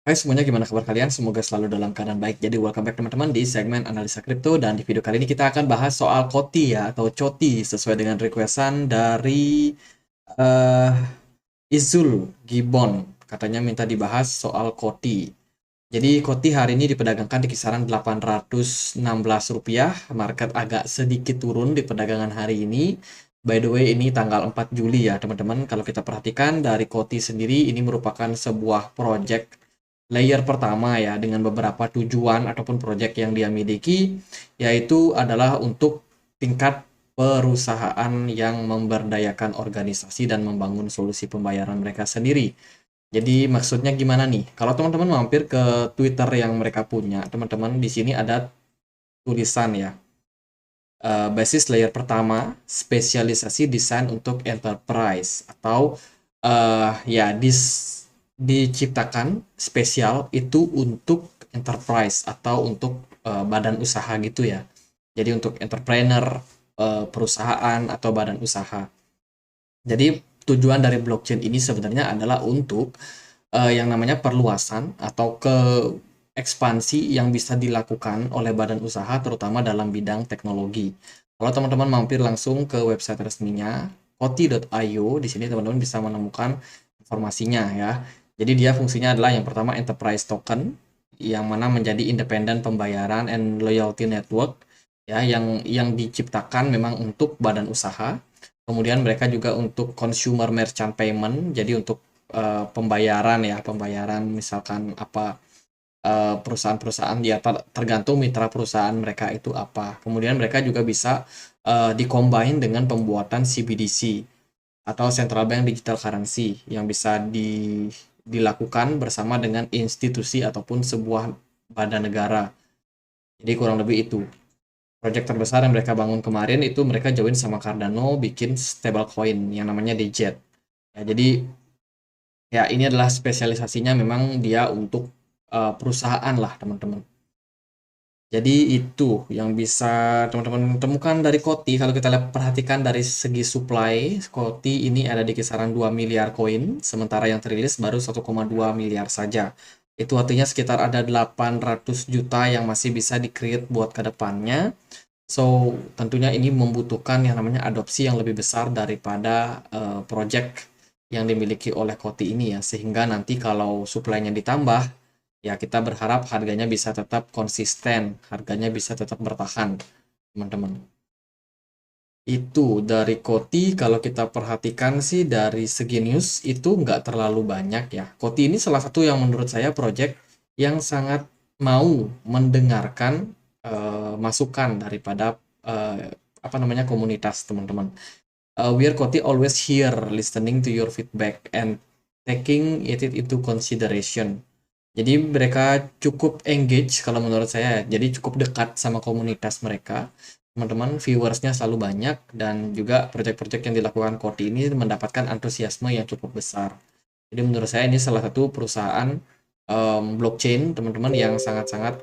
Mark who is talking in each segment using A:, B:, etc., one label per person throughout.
A: Hai semuanya, gimana kabar kalian? Semoga selalu dalam keadaan baik. Jadi welcome back teman-teman di segmen analisa kripto, dan di video kali ini kita akan bahas soal COTI ya, atau COTI sesuai dengan requestan dari eh Izul Gibbon. Katanya minta dibahas soal COTI. Jadi COTI hari ini diperdagangkan di kisaran Rp816. Market agak sedikit turun di perdagangan hari ini. By the way, ini tanggal 4 Juli ya teman-teman. Kalau kita perhatikan dari COTI sendiri, ini merupakan sebuah project layer pertama ya, dengan beberapa tujuan ataupun proyek yang dia miliki, yaitu adalah untuk tingkat perusahaan yang memberdayakan organisasi dan membangun solusi pembayaran mereka sendiri. Jadi maksudnya gimana nih? Kalau teman-teman mampir ke Twitter yang mereka punya, teman-teman di sini ada tulisan ya, basis layer pertama, spesialisasi desain untuk enterprise, atau ya diciptakan spesial itu untuk enterprise atau untuk badan usaha gitu ya. Jadi untuk entrepreneur, perusahaan atau badan usaha. Jadi tujuan dari blockchain ini sebenarnya adalah untuk yang namanya perluasan atau ke ekspansi yang bisa dilakukan oleh badan usaha terutama dalam bidang teknologi. Kalau teman-teman mampir langsung ke website resminya koti.io, di sini teman-teman bisa menemukan informasinya ya. Jadi dia fungsinya adalah yang pertama enterprise token, yang mana menjadi independen pembayaran and loyalty network ya, yang diciptakan memang untuk badan usaha. Kemudian mereka juga untuk consumer merchant payment, jadi untuk pembayaran ya, pembayaran misalkan apa, perusahaan-perusahaan ya, tergantung mitra perusahaan mereka itu apa. Kemudian mereka juga bisa dicombine dengan pembuatan CBDC atau Central Bank Digital Currency yang bisa dilakukan bersama dengan institusi ataupun sebuah badan negara. Jadi kurang lebih itu. Project terbesar yang mereka bangun kemarin itu mereka join sama Cardano bikin stablecoin yang namanya DJET. Ya, jadi ya ini adalah spesialisasinya memang dia untuk perusahaan lah teman-teman. Jadi itu yang bisa teman-teman temukan dari Koti. Kalau kita perhatikan dari segi supply, Koti ini ada di kisaran 2 miliar koin, sementara yang terilis baru 1,2 miliar saja. Itu artinya sekitar ada 800 juta yang masih bisa di-create buat ke depannya. So, tentunya ini membutuhkan yang namanya adopsi yang lebih besar daripada project yang dimiliki oleh Koti ini ya, sehingga nanti kalau supply-nya ditambah, ya kita berharap harganya bisa tetap konsisten, harganya bisa tetap bertahan, teman-teman. Itu dari Koti. Kalau kita perhatikan sih dari segi news itu nggak terlalu banyak ya. Koti ini salah satu yang menurut saya project yang sangat mau mendengarkan masukan daripada apa namanya, komunitas teman-teman. We are Koti always here listening to your feedback and taking it into consideration. Jadi mereka cukup engage kalau menurut saya. Jadi cukup dekat sama komunitas mereka. Teman-teman, viewersnya selalu banyak, dan juga proyek-proyek yang dilakukan Koti ini mendapatkan antusiasme yang cukup besar. Jadi menurut saya ini salah satu perusahaan blockchain teman-teman yang sangat-sangat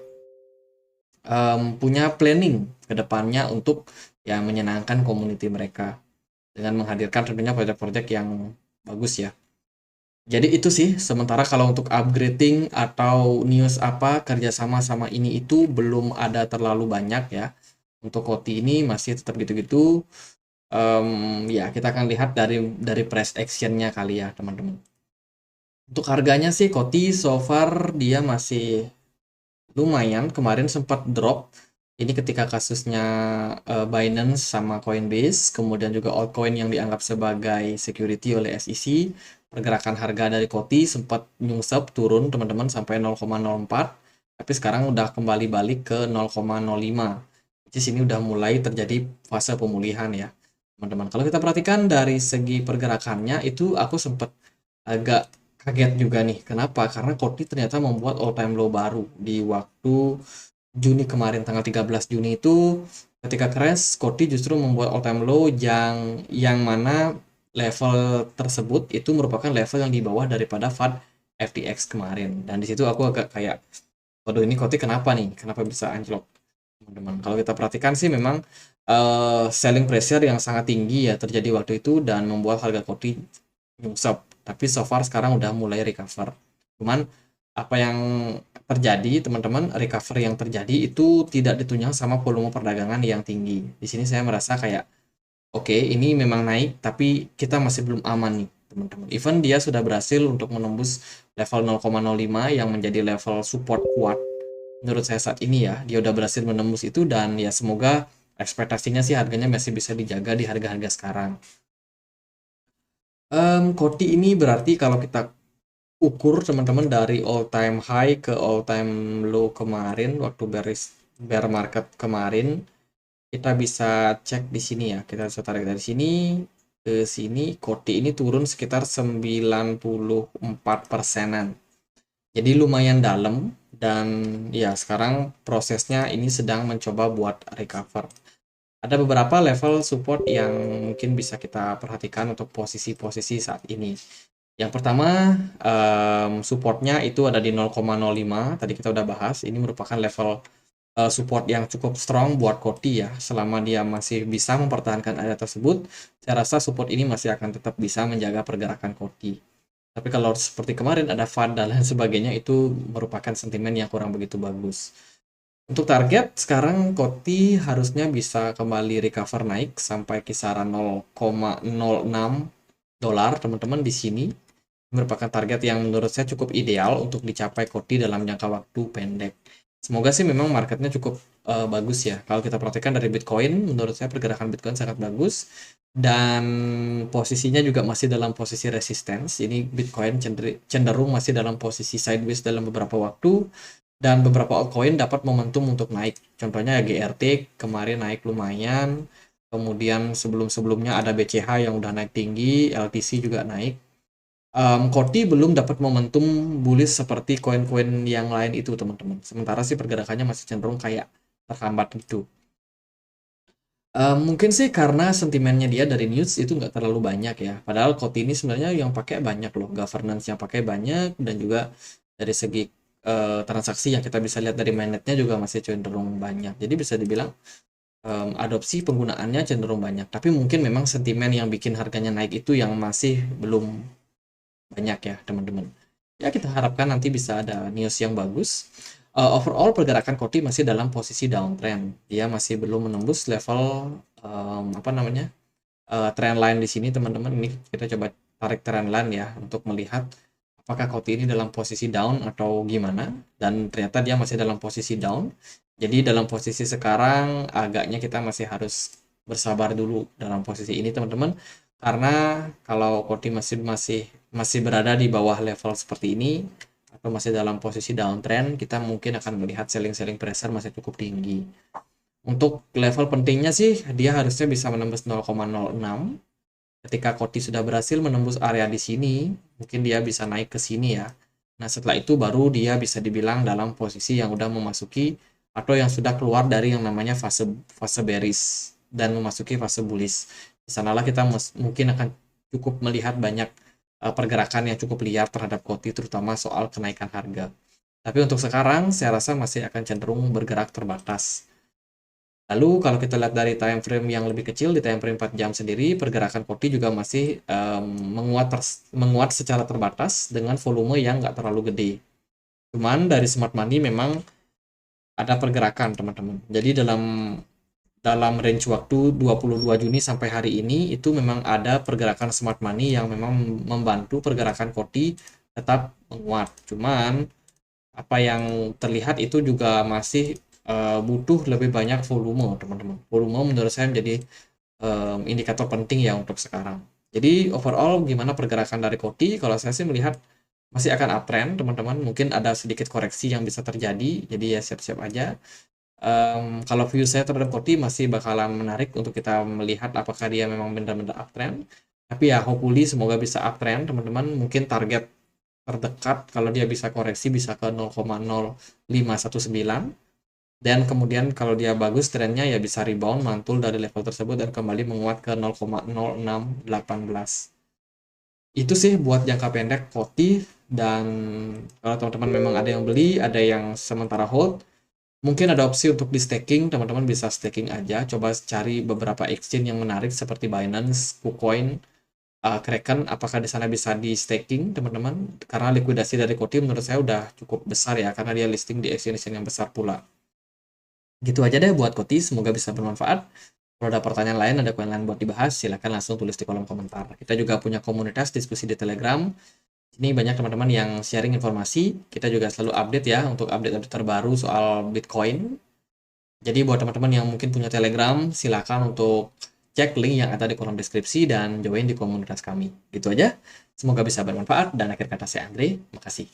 A: punya planning ke depannya untuk ya menyenangkan community mereka dengan menghadirkan tentunya proyek-proyek yang bagus ya. Jadi itu sih, sementara kalau untuk upgrading atau news apa kerjasama sama ini itu belum ada terlalu banyak ya. Untuk Koti ini masih tetap gitu-gitu. Ya kita akan lihat dari price actionnya kali ya teman-teman. Untuk harganya sih Koti so far dia masih lumayan, kemarin sempat drop. Ini ketika kasusnya Binance sama Coinbase, kemudian juga altcoin yang dianggap sebagai security oleh SEC, pergerakan harga dari Koti sempat nyungsep turun teman-teman sampai 0,04, tapi sekarang udah kembali balik ke 0,05. Di sini udah mulai terjadi fase pemulihan ya teman-teman. Kalau kita perhatikan dari segi pergerakannya itu aku sempat agak kaget juga nih. Kenapa? Karena Courtney ternyata membuat all time low baru di waktu Juni kemarin, tanggal 13 Juni itu ketika crash, Courtney justru membuat all time low yang mana level tersebut itu merupakan level yang di bawah daripada FTX kemarin. Dan di situ aku agak kayak, waduh ini Courtney kenapa nih? Kenapa bisa anjlok? Teman-teman, kalau kita perhatikan sih memang selling pressure yang sangat tinggi ya terjadi waktu itu dan membuat harga Courtney nyungsep. Tapi so far sekarang udah mulai recover. Cuman apa yang terjadi teman-teman, recovery yang terjadi itu tidak ditunjang sama volume perdagangan yang tinggi. Di sini saya merasa kayak oke, ini memang naik tapi kita masih belum aman nih teman-teman. Even dia sudah berhasil untuk menembus level 0,05 yang menjadi level support kuat menurut saya saat ini ya. Dia udah berhasil menembus itu dan ya semoga ekspektasinya sih harganya masih bisa dijaga di harga-harga sekarang. Koti ini berarti kalau kita ukur teman-teman dari all time high ke all time low kemarin waktu bear market kemarin, kita bisa cek di sini ya. Kita bisa tarik dari sini ke sini. Koti ini turun sekitar 94 persenan. Jadi lumayan dalam dan ya sekarang prosesnya ini sedang mencoba buat recover. Ada beberapa level support yang mungkin bisa kita perhatikan untuk posisi-posisi saat ini. Yang pertama, supportnya itu ada di 0,05. Tadi kita udah bahas. Ini merupakan level support yang cukup strong buat Koti ya. Selama dia masih bisa mempertahankan area tersebut, saya rasa support ini masih akan tetap bisa menjaga pergerakan Koti. Tapi kalau seperti kemarin ada FUD dan lain sebagainya, itu merupakan sentimen yang kurang begitu bagus. Untuk target, sekarang Koti harusnya bisa kembali recover naik sampai kisaran 0,06 dolar teman-teman di sini. Merupakan target yang menurut saya cukup ideal untuk dicapai Koti dalam jangka waktu pendek. Semoga sih memang marketnya cukup bagus ya. Kalau kita perhatikan dari Bitcoin, menurut saya pergerakan Bitcoin sangat bagus dan posisinya juga masih dalam posisi resistance. Ini Bitcoin cenderung masih dalam posisi sideways dalam beberapa waktu dan beberapa altcoin dapat momentum untuk naik. Contohnya ya GRT kemarin naik lumayan. Kemudian sebelum-sebelumnya ada BCH yang udah naik tinggi, LTC juga naik. Koti belum dapat momentum bullish seperti koin-koin yang lain itu teman-teman. Sementara sih pergerakannya masih cenderung kayak terhambat gitu. Mungkin sih karena sentimennya dia dari news itu nggak terlalu banyak ya. Padahal Koti ini sebenarnya yang pakai banyak loh, governance yang pakai banyak dan juga dari segi transaksi yang kita bisa lihat dari mainnetnya juga masih cenderung banyak. Jadi bisa dibilang adopsi penggunaannya cenderung banyak. Tapi mungkin memang sentimen yang bikin harganya naik itu yang masih belum banyak ya teman-teman. Ya kita harapkan nanti bisa ada news yang bagus. Overall pergerakan Koti masih dalam posisi downtrend. Dia masih belum menembus level apa namanya trend line di sini teman-teman. Ini kita coba tarik trend line ya untuk melihat apakah Koti ini dalam posisi down atau gimana. Dan ternyata dia masih dalam posisi down. Jadi dalam posisi sekarang agaknya kita masih harus bersabar dulu dalam posisi ini teman-teman. Karena kalau Koti masih berada di bawah level seperti ini atau masih dalam posisi downtrend, kita mungkin akan melihat selling pressure masih cukup tinggi. Untuk level pentingnya sih dia harusnya bisa menembus 0,06. Ketika Koti sudah berhasil menembus area di sini, mungkin dia bisa naik ke sini ya. Nah, setelah itu baru dia bisa dibilang dalam posisi yang udah memasuki atau yang sudah keluar dari yang namanya fase bearish dan memasuki fase bullish. Di sanalah kita mungkin akan cukup melihat banyak pergerakan yang cukup liar terhadap Koti, terutama soal kenaikan harga. Tapi untuk sekarang, saya rasa masih akan cenderung bergerak terbatas. Lalu kalau kita lihat dari time frame yang lebih kecil, di time frame 4 jam sendiri, pergerakan Koti juga masih menguat secara terbatas dengan volume yang nggak terlalu gede. Cuman dari smart money memang ada pergerakan teman-teman. Jadi dalam range waktu 22 Juni sampai hari ini itu memang ada pergerakan smart money yang memang membantu pergerakan Koti tetap menguat. Cuman apa yang terlihat itu juga masih butuh lebih banyak volume teman-teman. Volume menurut saya menjadi indikator penting ya untuk sekarang. Jadi overall gimana pergerakan dari Koti? Kalau saya sih melihat masih akan uptrend teman-teman. Mungkin ada sedikit koreksi yang bisa terjadi. Jadi ya siap-siap aja. Kalau view saya terhadap Koti masih bakalan menarik untuk kita melihat apakah dia memang benar-benar uptrend. Tapi ya hopefully semoga bisa uptrend teman-teman. Mungkin target terdekat kalau dia bisa koreksi bisa ke 0,0519 dan kemudian kalau dia bagus trennya ya bisa rebound mantul dari level tersebut dan kembali menguat ke 0,0618. Itu sih buat jangka pendek Koti dan kalau teman-teman memang ada yang beli, ada yang sementara hold, mungkin ada opsi untuk di staking, teman-teman bisa staking aja, coba cari beberapa exchange yang menarik seperti Binance, KuCoin, Kraken apakah di sana bisa di staking teman-teman, karena likuidasi dari Kotti menurut saya udah cukup besar ya, karena dia listing di exchange yang besar pula. Gitu aja deh buat Kotti, semoga bisa bermanfaat. Kalau ada pertanyaan lain, ada koin lain buat dibahas, silahkan langsung tulis di kolom komentar. Kita juga punya komunitas diskusi di Telegram. Ini banyak teman-teman yang sharing informasi. Kita juga selalu update ya, untuk update-update terbaru soal Bitcoin. Jadi buat teman-teman yang mungkin punya Telegram, silakan untuk cek link yang ada di kolom deskripsi dan join di komunitas kami. Gitu aja. Semoga bisa bermanfaat, dan akhir kata saya Andre. Makasih.